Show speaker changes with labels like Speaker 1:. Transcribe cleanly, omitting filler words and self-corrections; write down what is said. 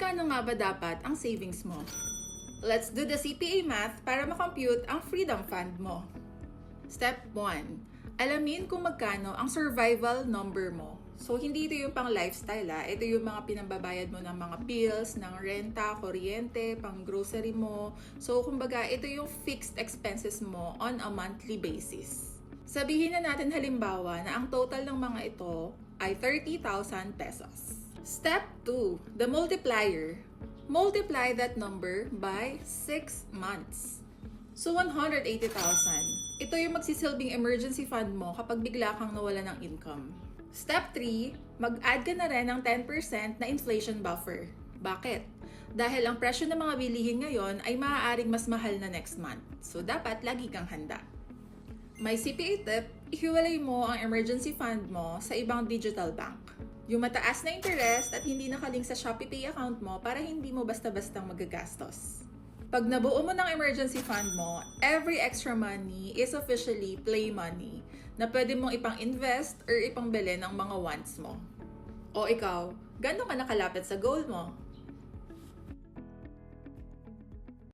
Speaker 1: Magkano nga ba dapat ang savings mo? Let's do the CPA math para makompute ang Freedom Fund mo. Step 1. Alamin kung magkano ang survival number mo. So, hindi ito yung pang lifestyle Ito yung mga pinambabayad mo ng mga bills, ng renta, kuryente, pang grocery mo. So, kumbaga, ito yung fixed expenses mo on a monthly basis. Sabihin na natin halimbawa na ang total ng mga ito ay 30,000 pesos. Step 2. The multiplier. Multiply that number by 6 months. So, 180,000. Ito yung magsisilbing emergency fund mo kapag bigla kang nawala ng income. Step 3. Mag-add ka na rin ng 10% na inflation buffer. Bakit? Dahil ang presyo ng mga bilihin ngayon ay maaaring mas mahal na next month. So, dapat lagi kang handa. May CPA tip, ihiwalay mo ang emergency fund mo sa ibang digital bank. Yung mataas na interest at hindi nakalink sa ShopeePay account mo para hindi mo basta-bastang magagastos. Pag nabuo mo ng emergency fund mo, every extra money is officially play money na pwede mong ipang-invest or ipang-bili ng mga wants mo. O ikaw, gano'n ka nakalapit sa goal mo?